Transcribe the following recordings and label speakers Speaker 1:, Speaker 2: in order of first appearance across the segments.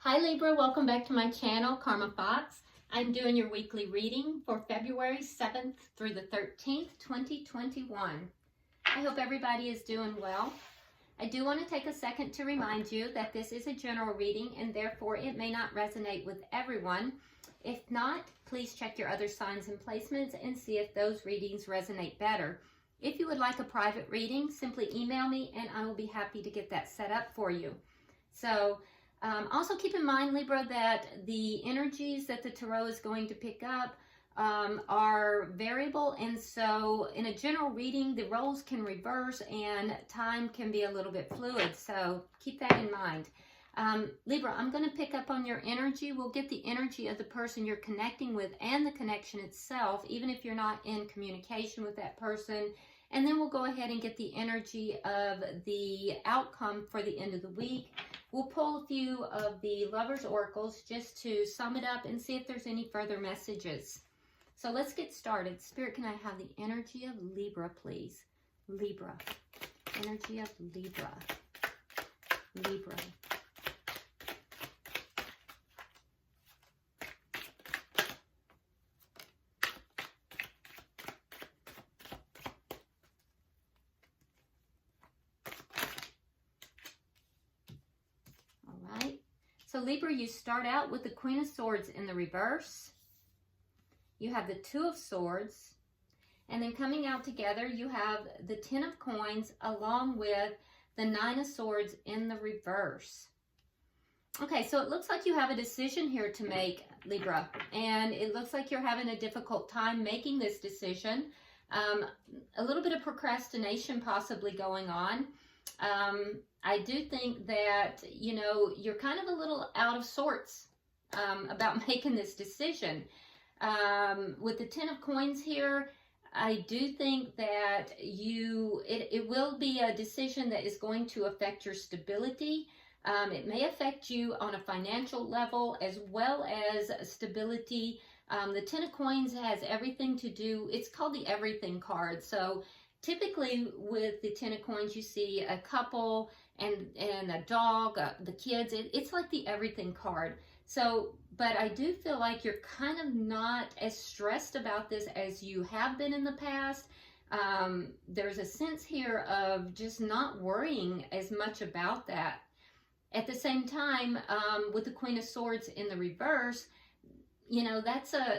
Speaker 1: Hi Libra, welcome back to my channel, Karma Fox. I'm doing your weekly reading for February 7th through the 13th, 2021. I hope everybody is doing well. I do want to take a second to remind you that this is a general reading and therefore it may not resonate with everyone. If not, please check your other signs and placements and see if those readings resonate better. If you would like a private reading, simply email me and I will be happy to get that set up for you. So, also keep in mind, Libra, that the energies that the Tarot is going to pick up are variable, and so in a general reading, the roles can reverse and time can be a little bit fluid, so keep that in mind. Libra, I'm going to pick up on your energy. We'll get the energy of the person you're connecting with and the connection itself, even if you're not in communication with that person. And then we'll go ahead and get the energy of the outcome for the end of the week. We'll pull a few of the Lovers Oracles just to sum it up and see if there's any further messages. So let's get started. Spirit, can I have the energy of Libra, please? Libra. Energy of Libra. Libra. So Libra, you start out with the Queen of Swords in the reverse. You have the Two of Swords. And then coming out together, you have the Ten of Coins along with the Nine of Swords in the reverse. Okay, so it looks like you have a decision here to make, Libra. And it looks like you're having a difficult time making this decision. A little bit of procrastination possibly going on. I do think that, you know, you're kind of a little out of sorts about making this decision. With the Ten of Coins here, I do think that it will be a decision that is going to affect your stability. It may affect you on a financial level as well as stability. The Ten of Coins has everything to do, it's called the everything card. So typically with the Ten of Coins, you see a couple and a dog, the kids. It's like the everything card. So, but I do feel like you're kind of not as stressed about this as you have been in the past. There's a sense here of just not worrying as much about that. At the same time, with the Queen of Swords in the reverse, you know, that's an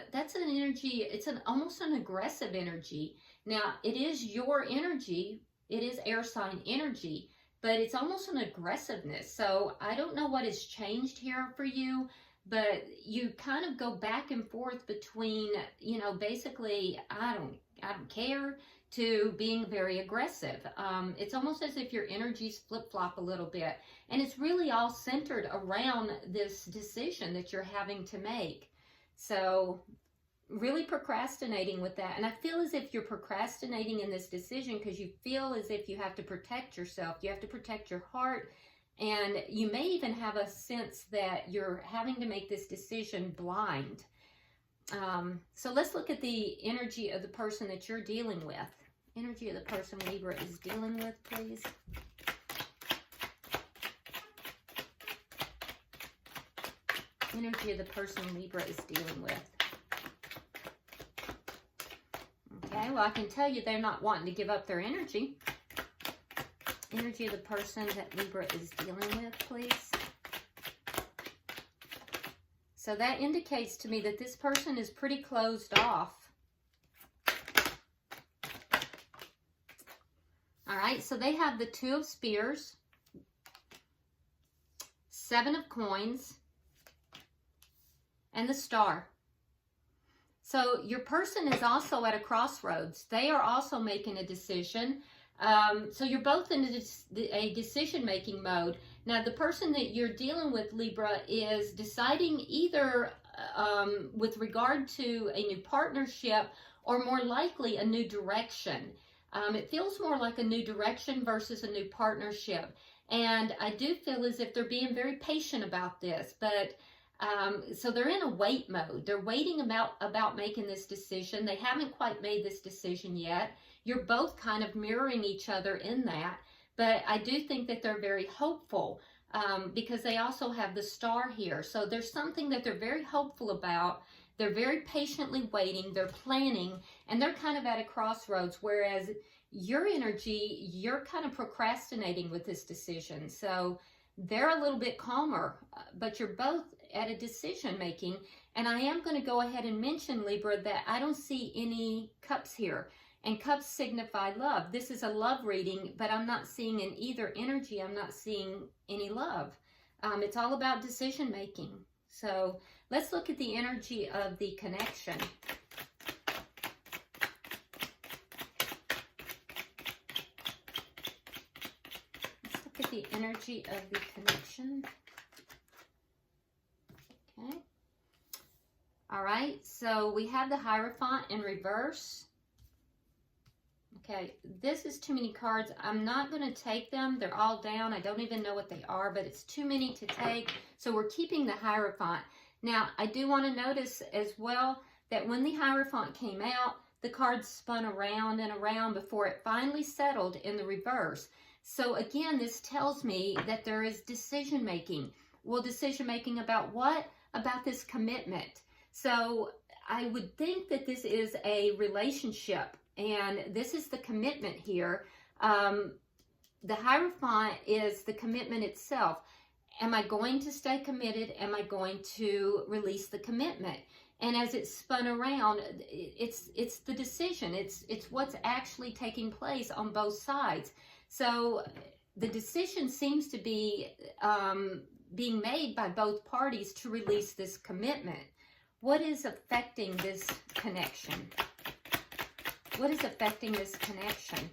Speaker 1: energy, it's almost an aggressive energy. Now, it is your energy, it is air sign energy, but it's almost an aggressiveness. So I don't know what has changed here for you, but you kind of go back and forth between, you know, basically, I don't care, to being very aggressive. It's almost as if your energies flip-flop a little bit. And it's really all centered around this decision that you're having to make. So really procrastinating with that. And I feel as if you're procrastinating in this decision because you feel as if you have to protect yourself. You have to protect your heart. And you may even have a sense that you're having to make this decision blind. So let's look at the energy of the person that you're dealing with. Energy of the person Libra is dealing with, please. Energy of the person Libra is dealing with. Okay, well, I can tell you they're not wanting to give up their energy. Energy of the person that Libra is dealing with, please. So that indicates to me that this person is pretty closed off. All right, so they have the Two of Spears, Seven of Coins, and the Star. So your person is also at a crossroads. They are also making a decision. So you're both in a decision-making mode. Now, the person that you're dealing with, Libra, is deciding either with regard to a new partnership or more likely a new direction. It feels more like a new direction versus a new partnership. And I do feel as if they're being very patient about this, but so they're in a wait mode. They're waiting about making this decision. They haven't quite made this decision yet. You're both kind of mirroring each other in that, but I do think that they're very hopeful. because they also have the star here. So there's something that they're very hopeful about. They're very patiently waiting, they're planning, and they're kind of at a crossroads, whereas your energy, you're kind of procrastinating with this decision. So they're a little bit calmer, but you're both at a decision making. And I am going to go ahead and mention, Libra, that I don't see any cups here. And cups signify love. This is a love reading, but I'm not seeing in either energy, I'm not seeing any love. It's all about decision making. So let's look at the energy of the connection. Let's look at the energy of the connection. Okay. All right, so we have the Hierophant in reverse. Okay, this is too many cards. I'm not going to take them. They're all down. I don't even know what they are, but it's too many to take. So we're keeping the Hierophant. Now, I do want to notice as well that when the Hierophant came out, the cards spun around and around before it finally settled in the reverse. So again, this tells me that there is decision making. Well, decision making about what? About this commitment. So I would think that this is a relationship. And this is the commitment here. The Hierophant is the commitment itself. Am I going to stay committed? Am I going to release the commitment? And as it's spun around, it's the decision. It's what's actually taking place on both sides. So the decision seems to be being made by both parties to release this commitment. What is affecting this connection? What is affecting this connection?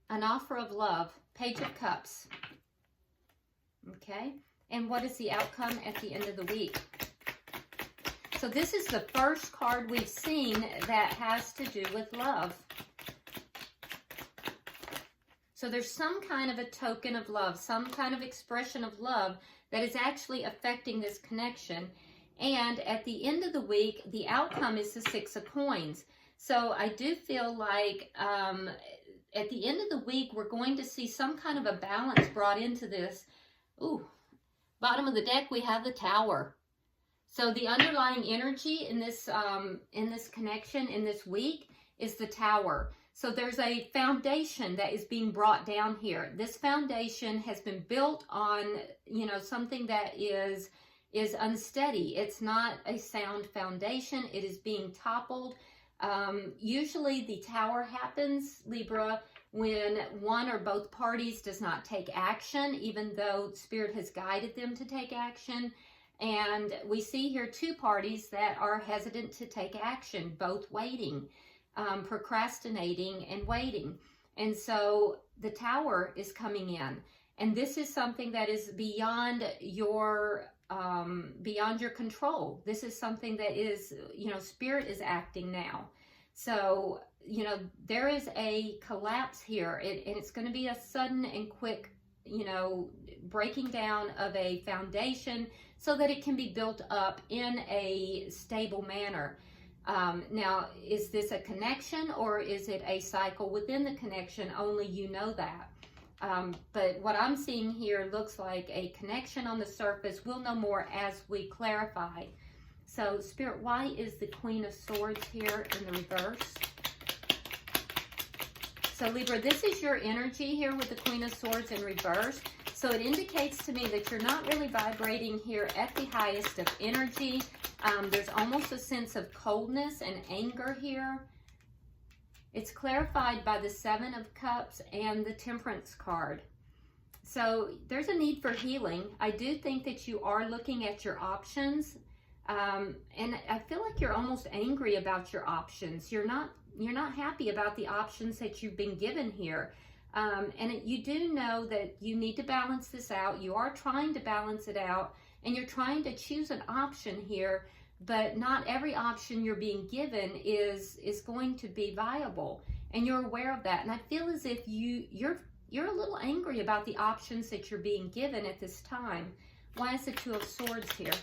Speaker 1: An offer of love, Page of Cups. Okay, and what is the outcome at the end of the week? So this is the first card we've seen that has to do with love. So there's some kind of a token of love, some kind of expression of love that is actually affecting this connection. And at the end of the week, the outcome is the Six of Coins. So I do feel like at the end of the week, we're going to see some kind of a balance brought into this. Ooh, bottom of the deck, we have the Tower. So the underlying energy in this connection in this week is the Tower. So there's a foundation that is being brought down here. This foundation has been built on, you know, something that is unsteady. It's not a sound foundation. It is being toppled. Usually the Tower happens, Libra, when one or both parties does not take action, even though Spirit has guided them to take action. And we see here two parties that are hesitant to take action, both waiting. Procrastinating and waiting. And so the Tower is coming in, and this is something that is beyond your control. This is something that is, you know, Spirit is acting now. So, you know, there is a collapse here, and it's going to be a sudden and quick, you know, breaking down of a foundation so that it can be built up in a stable manner. Now, is this a connection or is it a cycle within the connection? Only you know that. But what I'm seeing here looks like a connection on the surface. We'll know more as we clarify. So, Spirit, why is the Queen of Swords here in the reverse? So, Libra, this is your energy here with the Queen of Swords in reverse. So it indicates to me that you're not really vibrating here at the highest of energy. There's almost a sense of coldness and anger here. It's clarified by the Seven of Cups and the Temperance card. So there's a need for healing. I do think that you are looking at your options. And I feel like you're almost angry about your options. You're not happy about the options that you've been given here. And you do know that you need to balance this out. You are trying to balance it out, and you're trying to choose an option here, but not every option you're being given is going to be viable, and you're aware of that. And I feel as if you're a little angry about the options that you're being given at this time. Why is the Two of Swords here?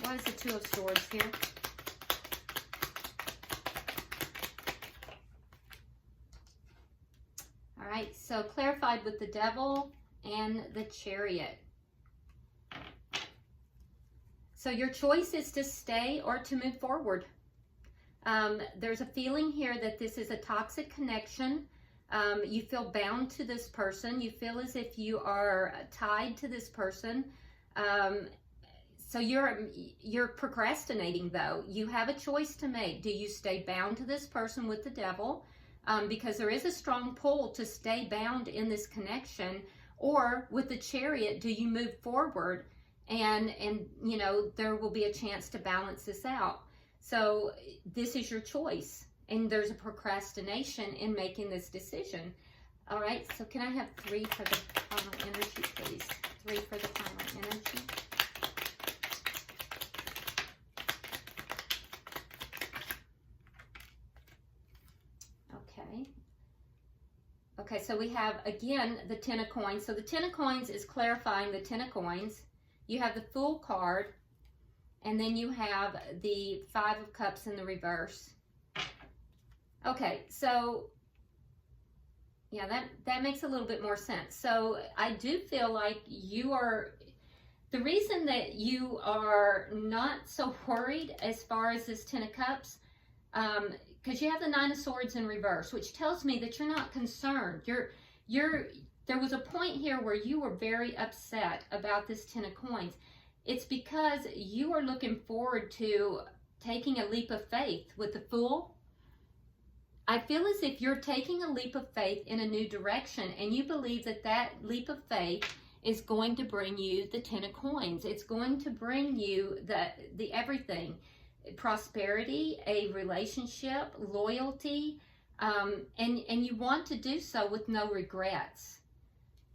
Speaker 1: Why is the Two of Swords here? right, so clarified with the Devil and the Chariot. So your choice is to stay or to move forward. There's a feeling here that this is a toxic connection. You feel bound to this person. You feel as if you are tied to this person. So you're procrastinating, though. You have a choice to make. Do you stay bound to this person with the Devil? Because there is a strong pull to stay bound in this connection. Or with the Chariot, do you move forward and you know, there will be a chance to balance this out? So this is your choice, and there's a procrastination in making this decision. All right, so can I have 3 for the final energy, please? 3 for the final energy. Okay, so we have, again, the 10 of coins. So the 10 of coins is clarifying the 10 of coins. You have the Fool card, and then you have the 5 of cups in the reverse. Okay, so yeah, that makes a little bit more sense. So I do feel like you are, the reason that you are not so worried as far as this 10 of cups, because you have the 9 of swords in reverse, which tells me that you're not concerned. There was a point here where you were very upset about this 10 of coins. It's because you are looking forward to taking a leap of faith with the Fool. I feel as if you're taking a leap of faith in a new direction, and you believe that that leap of faith is going to bring you the 10 of coins. It's going to bring you the everything. Prosperity, a relationship, loyalty, and you want to do so with no regrets.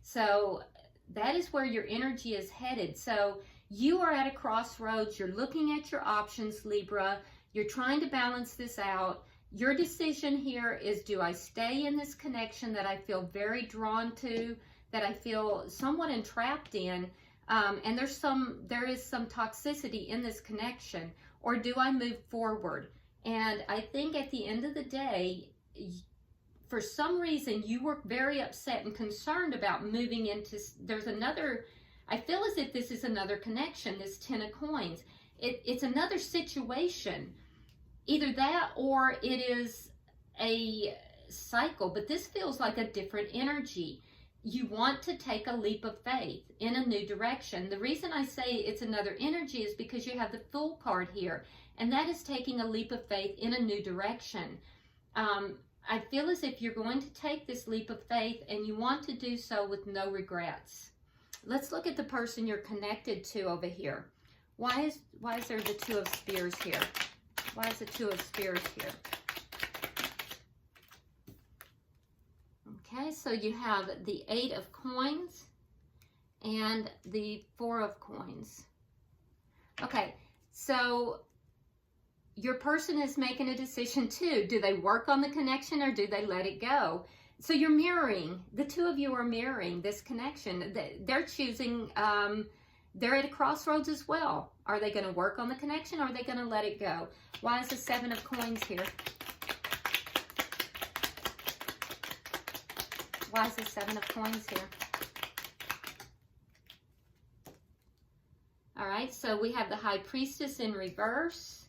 Speaker 1: So that is where your energy is headed. So you are at a crossroads. You're looking at your options, Libra. You're trying to balance this out. Your decision here is, do I stay in this connection that I feel very drawn to, that I feel somewhat entrapped in, and there is some toxicity in this connection, or do I move forward? And I think at the end of the day, for some reason, you were very upset and concerned about moving into, there's another, I feel as if this is another connection, this 10 of coins. It's another situation. Either that or it is a cycle, but this feels like a different energy. You want to take a leap of faith in a new direction. The reason I say it's another energy is because you have the Fool card here, and that is taking a leap of faith in a new direction. I feel as if you're going to take this leap of faith, and you want to do so with no regrets. Let's look at the person you're connected to over here. Why is there the 2 of Spears here? Why is the 2 of Spears here? Okay, so you have the 8 of coins and the 4 of coins. Okay, so your person is making a decision too. Do they work on the connection or do they let it go? So you're mirroring, the 2 of you are mirroring this connection. They're choosing, they're at a crossroads as well. Are they going to work on the connection or are they going to let it go? Why is the 7 of coins here? Why is the 7 of coins here? All right, so we have the High Priestess in reverse,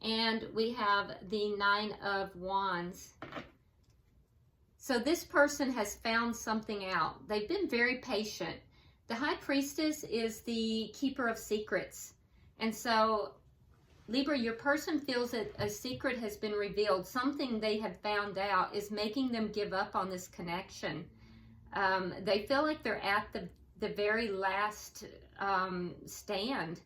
Speaker 1: and we have the 9 of Wands. So this person has found something out. They've been very patient. The High Priestess is the keeper of secrets. And so, Libra, your person feels that a secret has been revealed. Something they have found out is making them give up on this connection. They feel like they're at the very last stand.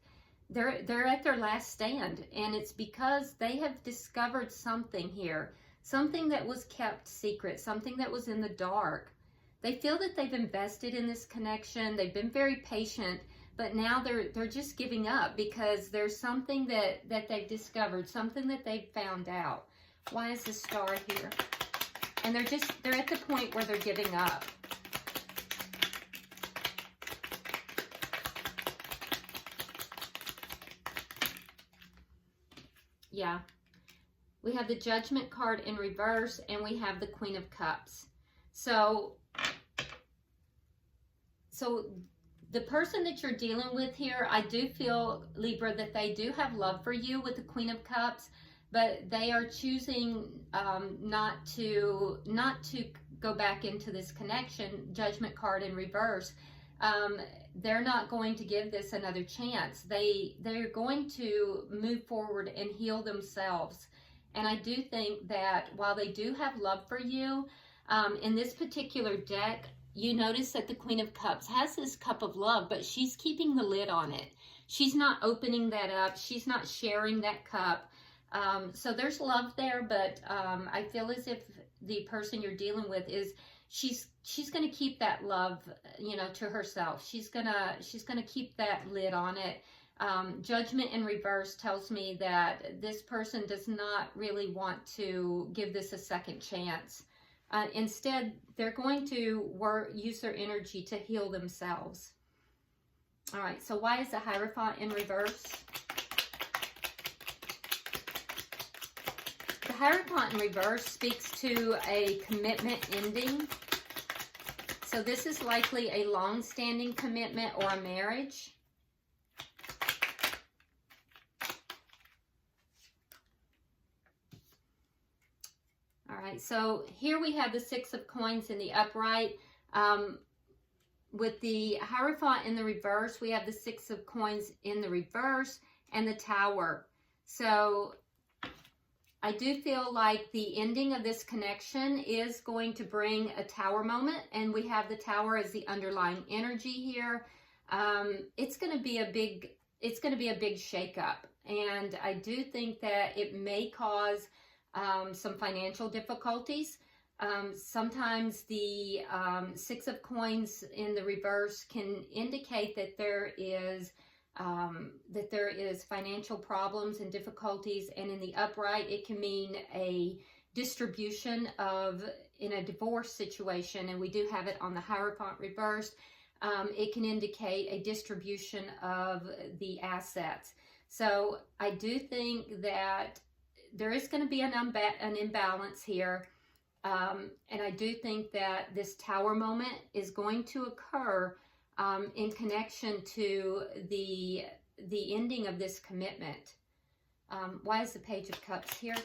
Speaker 1: They're at their last stand, and it's because they have discovered something here, something that was kept secret, something that was in the dark. They feel that they've invested in this connection. They've been very patient, but now they're just giving up because there's something that they've discovered, something that they've found out. Why is the Star here? And they're at the point where they're giving up. Yeah. We have the Judgment card in reverse, and we have the Queen of Cups. So the person that you're dealing with here, I do feel, Libra, that they do have love for you with the Queen of Cups, but they are choosing not to go back into this connection. Judgment card in reverse. They're not going to give this another chance. They're going to move forward and heal themselves. And I do think that while they do have love for you, in this particular deck, you notice that the Queen of Cups has this cup of love, but she's keeping the lid on it. She's not opening that up. She's not sharing that cup. So there's love there, but I feel as if the person you're dealing with is, she's going to keep that love, you know, to herself. She's gonna keep that lid on it. Judgment in reverse tells me that this person does not really want to give this a second chance. Instead, they're going to use their energy to heal themselves. All right, so why is the Hierophant in reverse? The Hierophant in reverse speaks to a commitment ending. So this is likely a long-standing commitment or a marriage. So here we have the Six of Coins in the upright. With the Hierophant in the reverse, we have the Six of Coins in the reverse and the Tower. So I do feel like the ending of this connection is going to bring a Tower moment, and we have the Tower as the underlying energy here. It's going to be a big shakeup, and I do think that it may cause some financial difficulties. Sometimes the Six of Coins in the reverse can indicate that there is financial problems and difficulties, and in the upright it can mean a distribution in a divorce situation, and we do have it on the Hierophant reversed. It can indicate a distribution of the assets. So I do think that there is going to be an imbalance here, and I do think that this Tower moment is going to occur in connection to the ending of this commitment. Why is the Page of Cups here?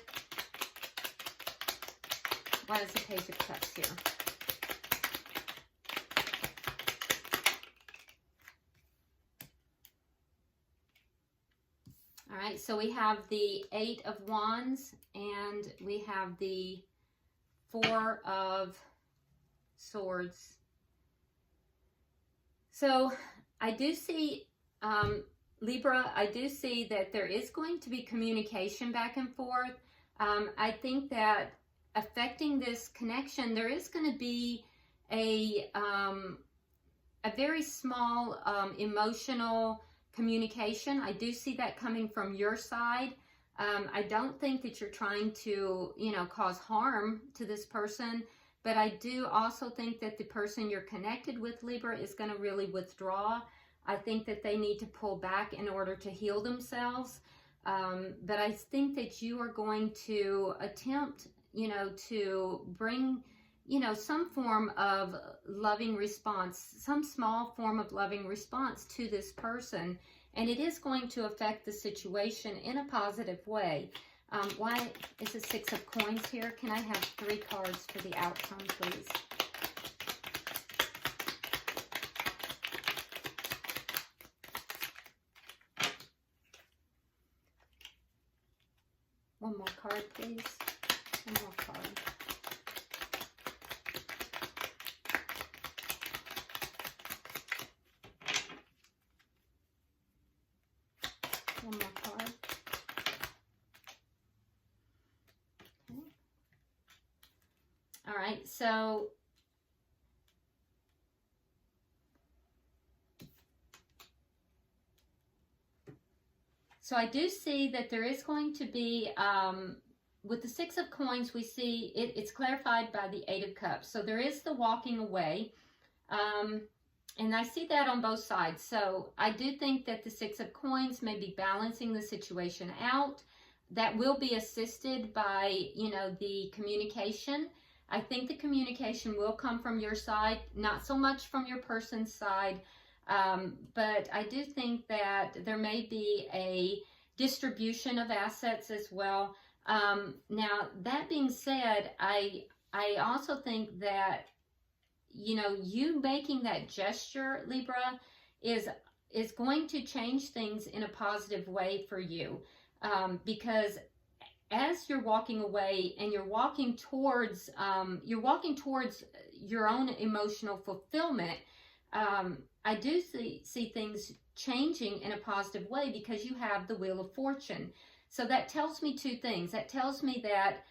Speaker 1: Why is the Page of Cups here? All right, so we have the Eight of Wands and we have the Four of Swords. So I do see, Libra, I do see that there is going to be communication back and forth. I think that affecting this connection, there is going to be a very small emotional communication. I do see that coming from your side. I don't think that you're trying to, cause harm to this person, but I do also think that the person you're connected with, Libra, is going to really withdraw. I think that they need to pull back in order to heal themselves. But I think that you are going to attempt, to bring, some form of loving response, some small form of loving response to this person. And it is going to affect the situation in a positive way. Why is the Six of Coins here? Can I have 3 cards for the outcome, please? One more card, please. One more card. One more card. Okay. All right, so I do see that there is going to be, with the Six of Coins, we see it's clarified by the Eight of Cups. So there is the walking away, and I see that on both sides. So I do think that the Six of Coins may be balancing the situation out. That will be assisted by, the communication. I think the communication will come from your side, not so much from your person's side, but I do think that there may be a distribution of assets as well. Now, that being said, I also think that, you know, you making that gesture, Libra, is going to change things in a positive way for you, because as you're walking away and you're walking towards your own emotional fulfillment, I do see things changing in a positive way because you have the Wheel of Fortune. So that tells me two things. That tells me that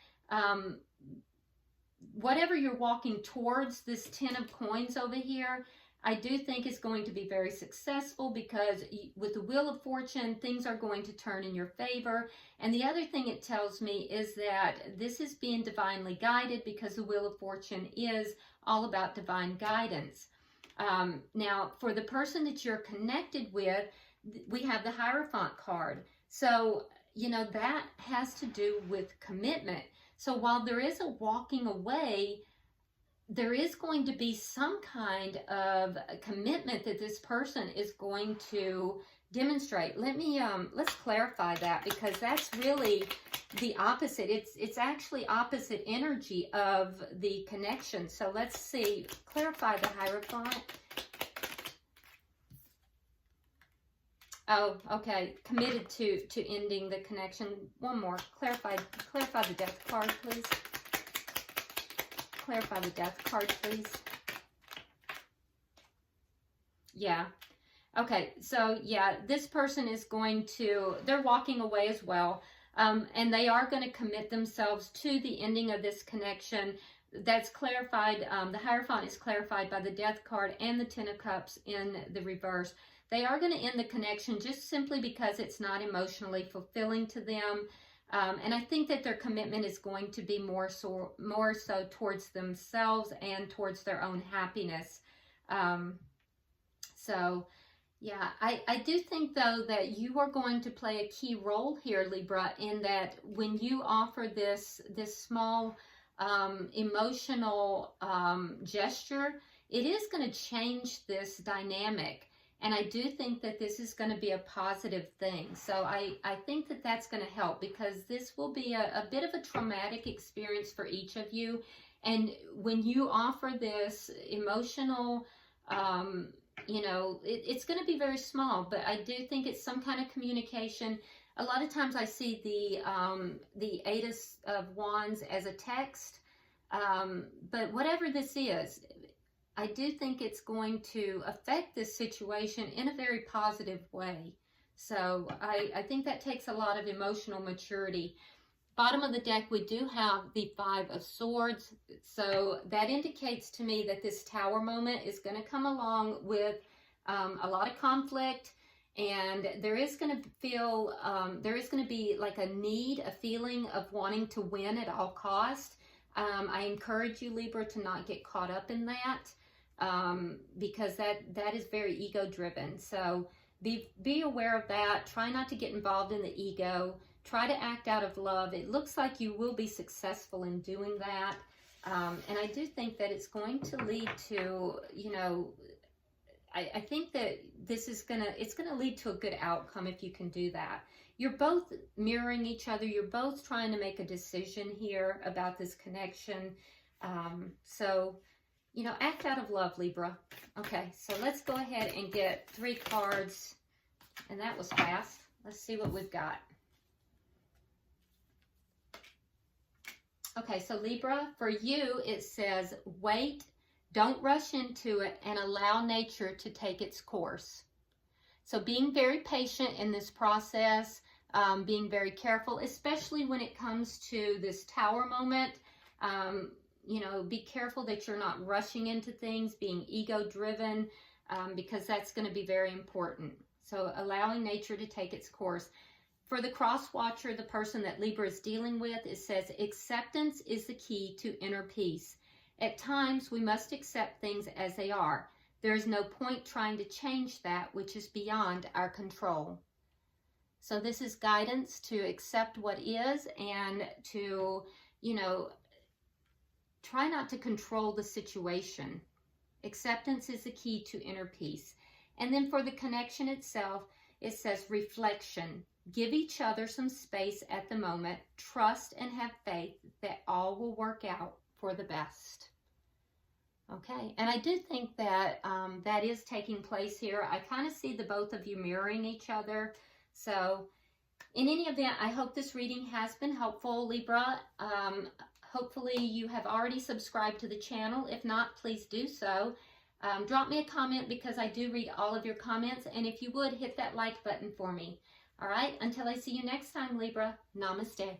Speaker 1: whatever you're walking towards, this 10 of coins over here, I do think is going to be very successful, because with the Wheel of Fortune, things are going to turn in your favor. And the other thing it tells me is that this is being divinely guided, because the Wheel of Fortune is all about divine guidance. Now, for the person that you're connected with, we have the Hierophant card. So, you know, that has to do with commitment. So while there is a walking away, there is going to be some kind of commitment that this person is going to demonstrate. Let's clarify that, because that's really the opposite. It's actually opposite energy of the connection. So let's see, clarify the Hierophant. Oh, okay, committed to ending the connection. One more, clarify the Death card, please. Clarify the Death card, please. Yeah. Okay, so yeah, this person is going to, they're walking away as well, and they are going to commit themselves to the ending of this connection. That's clarified, the Hierophant is clarified by the Death card and the Ten of Cups in the reverse. They are going to end the connection just simply because it's not emotionally fulfilling to them. And I think that their commitment is going to be more so towards themselves and towards their own happiness. So, yeah, I do think, though, that you are going to play a key role here, Libra, in that when you offer this small emotional gesture, it is going to change this dynamic. And I do think that this is going to be a positive thing. So I think that that's going to help, because this will be a bit of a traumatic experience for each of you. And when you offer this emotional, you know, it's going to be very small, but I do think it's some kind of communication. A lot of times I see the Eight of Wands as a text, but whatever this is, I do think it's going to affect this situation in a very positive way. So I think that takes a lot of emotional maturity. Bottom of the deck, we do have the Five of Swords. So that indicates to me that this Tower moment is going to come along with a lot of conflict. And there is going to be like a need, a feeling of wanting to win at all cost. I encourage you, Libra, to not get caught up in that. Because that is very ego driven. So be aware of that. Try not to get involved in the ego. Try to act out of love. It looks like you will be successful in doing that. And I do think that it's going to lead to, you know, I think that it's going to lead to a good outcome if you can do that. You're both mirroring each other. You're both trying to make a decision here about this connection. So, you know, act out of love, Libra. Okay, so let's go ahead and get 3 cards. And that was fast. Let's see what we've got. Okay, so Libra, for you, it says, wait, don't rush into it, and allow nature to take its course. So being very patient in this process, being very careful, especially when it comes to this Tower moment. You know, be careful that you're not rushing into things, being ego-driven, because that's going to be very important. So allowing nature to take its course. For the cross-watcher, the person that Libra is dealing with, it says, acceptance is the key to inner peace. At times, we must accept things as they are. There is no point trying to change that which is beyond our control. So this is guidance to accept what is and to, you know, try not to control the situation. Acceptance is the key to inner peace. And then for the connection itself, it says reflection. Give each other some space at the moment. Trust and have faith that all will work out for the best. Okay, and I do think that that is taking place here. I kind of see the both of you mirroring each other. So in any event, I hope this reading has been helpful, Libra. Hopefully you have already subscribed to the channel. If not, please do so. Drop me a comment because I do read all of your comments. And if you would, hit that like button for me. All right, until I see you next time, Libra, namaste.